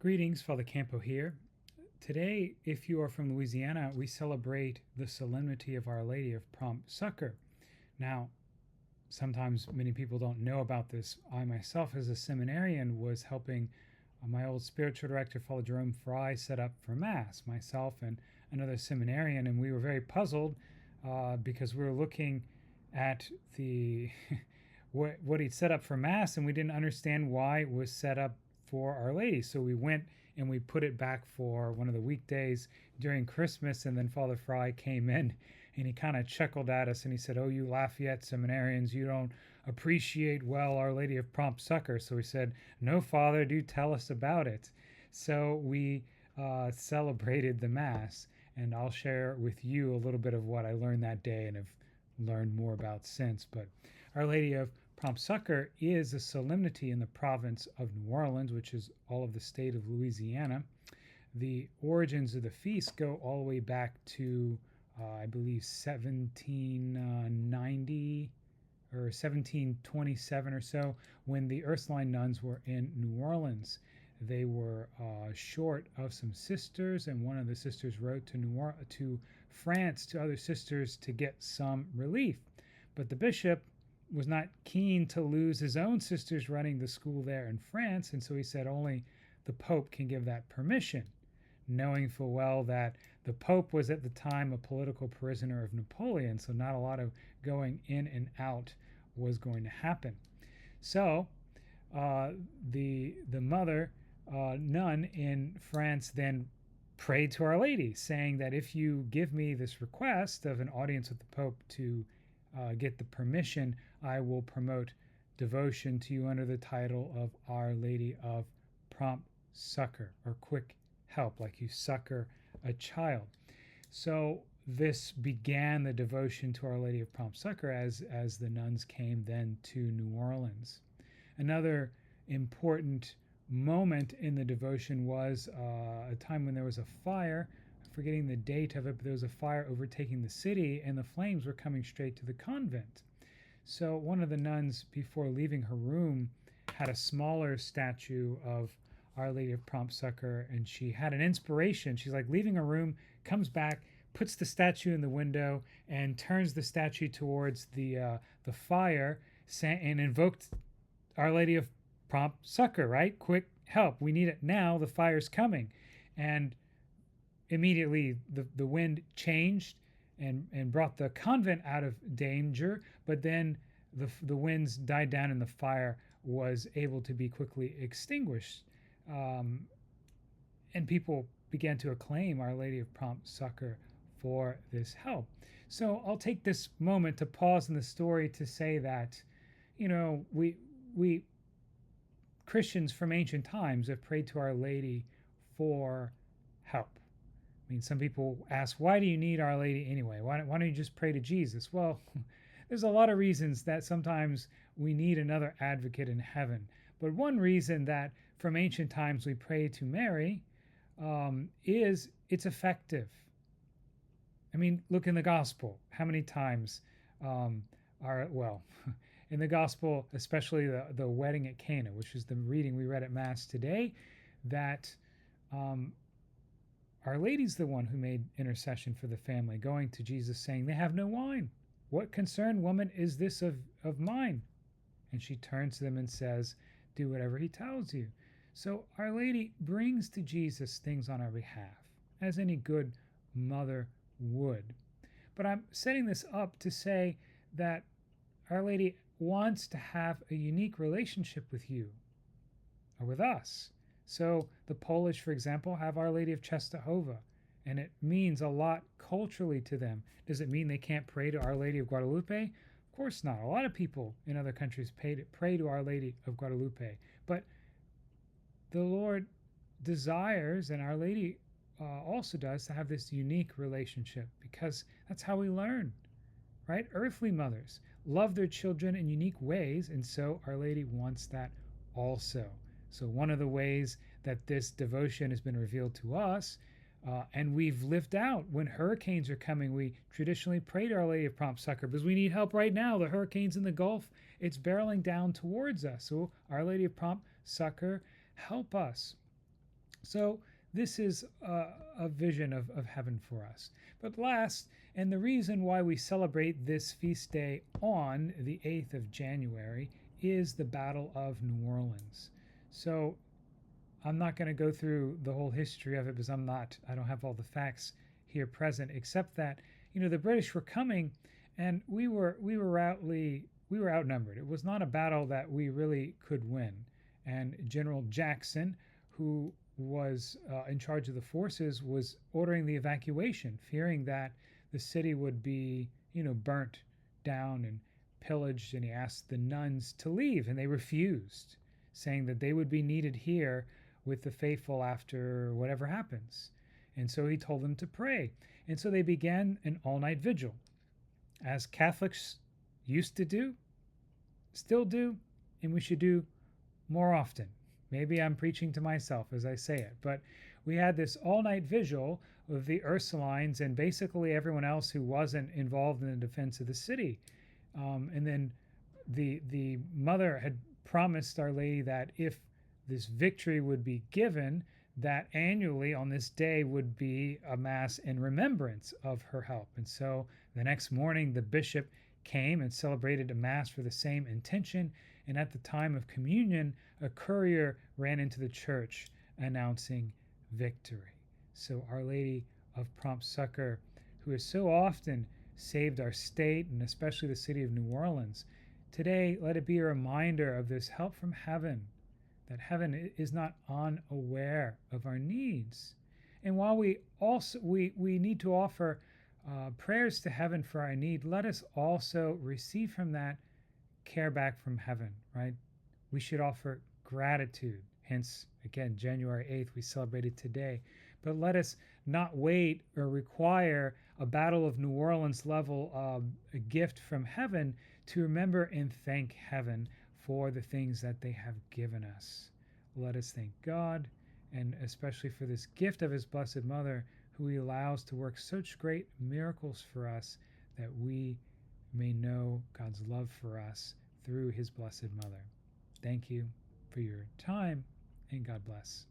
Greetings, Father Campo here. Today, if you are from Louisiana, we celebrate the solemnity of Our Lady of Prompt Succor. Now, sometimes many people don't know about this. I myself, as a seminarian, was helping my old spiritual director, Father Jerome Fry, set up for Mass, myself and another seminarian, and we were very puzzled because we were looking at the what he'd set up for Mass, and we didn't understand why it was set up for Our Lady. So we went and we put it back for one of the weekdays during Christmas, and then Father Fry came in and he kind of chuckled at us and he said, "Oh, you Lafayette seminarians, you don't appreciate well Our Lady of Prompt Succor." So we said, "No, Father, do tell us about it." So we celebrated the Mass, and I'll share with you a little bit of what I learned that day and have learned more about since. But Our Lady of Prompt Succor is a solemnity in the province of New Orleans, which is all of the state of Louisiana. The origins of the feast go all the way back to, I believe, 1790 or 1727 or so, when the Ursuline nuns were in New Orleans. They were short of some sisters, and one of the sisters wrote to France to other sisters to get some relief. But the bishop was not keen to lose his own sisters running the school there in France, and so he said only the Pope can give that permission, knowing full well that the Pope was at the time a political prisoner of Napoleon, so not a lot of going in and out was going to happen. So the mother nun in France then prayed to Our Lady, saying that if you give me this request of an audience with the Pope to get the permission, I will promote devotion to you under the title of Our Lady of Prompt Succor, or quick help, like you succor a child. So this began the devotion to Our Lady of Prompt Succor as the nuns came then to New Orleans. Another important moment in the devotion was a time when there was a fire. I'm forgetting the date of it, but there was a fire overtaking the city, and the flames were coming straight to the convent. So one of the nuns, before leaving her room, had a smaller statue of Our Lady of Prompt Succor, and she had an inspiration. She's like leaving her room, comes back, puts the statue in the window, and turns the statue towards the fire, and invoked Our Lady of Prompt Succor, right? Quick help. We need it now. The fire's coming. And immediately the wind changed and brought the convent out of danger, but then the winds died down and the fire was able to be quickly extinguished. And people began to acclaim Our Lady of Prompt Succor for this help. So I'll take this moment to pause in the story to say that, we Christians from ancient times have prayed to Our Lady for help. I mean, some people ask, why do you need Our Lady anyway? Why don't you just pray to Jesus? Well, there's a lot of reasons that sometimes we need another advocate in heaven. But one reason that from ancient times we pray to Mary is it's effective. I mean, look in the gospel. How many times in the gospel, especially the wedding at Cana, which is the reading we read at Mass today, that Our Lady's the one who made intercession for the family, going to Jesus saying, "They have no wine. What concern, woman, is this of mine?" And she turns to them and says, "Do whatever he tells you." So Our Lady brings to Jesus things on our behalf, as any good mother would. But I'm setting this up to say that Our Lady wants to have a unique relationship with you or with us. So the Polish, for example, have Our Lady of Czestochowa, and it means a lot culturally to them. Does it mean they can't pray to Our Lady of Guadalupe? Of course not. A lot of people in other countries pray to Our Lady of Guadalupe. But the Lord desires, and Our Lady also does, to have this unique relationship, because that's how we learn, right? Earthly mothers love their children in unique ways, and so Our Lady wants that also. So one of the ways that this devotion has been revealed to us, and we've lived out when hurricanes are coming, we traditionally pray to Our Lady of Prompt Succor because we need help right now. The hurricane's in the Gulf, it's barreling down towards us. So Our Lady of Prompt Succor, help us. So this is a vision of heaven for us. But last, and the reason why we celebrate this feast day on the 8th of January is the Battle of New Orleans. So I'm not going to go through the whole history of it because I don't have all the facts here present, except that, the British were coming and we were outnumbered. It was not a battle that we really could win. And General Jackson, who was in charge of the forces, was ordering the evacuation, fearing that the city would be, burnt down and pillaged. And he asked the nuns to leave, and they refused, saying that they would be needed here with the faithful after whatever happens. And so he told them to pray. And so they began an all night vigil, as Catholics used to do, still do, and we should do more often. Maybe I'm preaching to myself as I say it, but we had this all night vigil with the Ursulines and basically everyone else who wasn't involved in the defense of the city. And then the mother had promised Our Lady that if this victory would be given, that annually on this day would be a mass in remembrance of her help. And so the next morning, the bishop came and celebrated a mass for the same intention. And at the time of communion, a courier ran into the church announcing victory. So Our Lady of Prompt Succor, who has so often saved our state and especially the city of New Orleans, today let it be a reminder of this help from heaven, that heaven is not unaware of our needs. And while we need to offer prayers to heaven for our need, let us also receive from that care back from heaven, right? We should offer gratitude. Hence, again, January 8th, we celebrated today. But let us not wait or require a Battle of New Orleans level a gift from heaven to remember and thank heaven for the things that they have given us. Let us thank God, and especially for this gift of His Blessed Mother, who He allows to work such great miracles for us, that we may know God's love for us through His Blessed Mother. Thank you for your time, and God bless.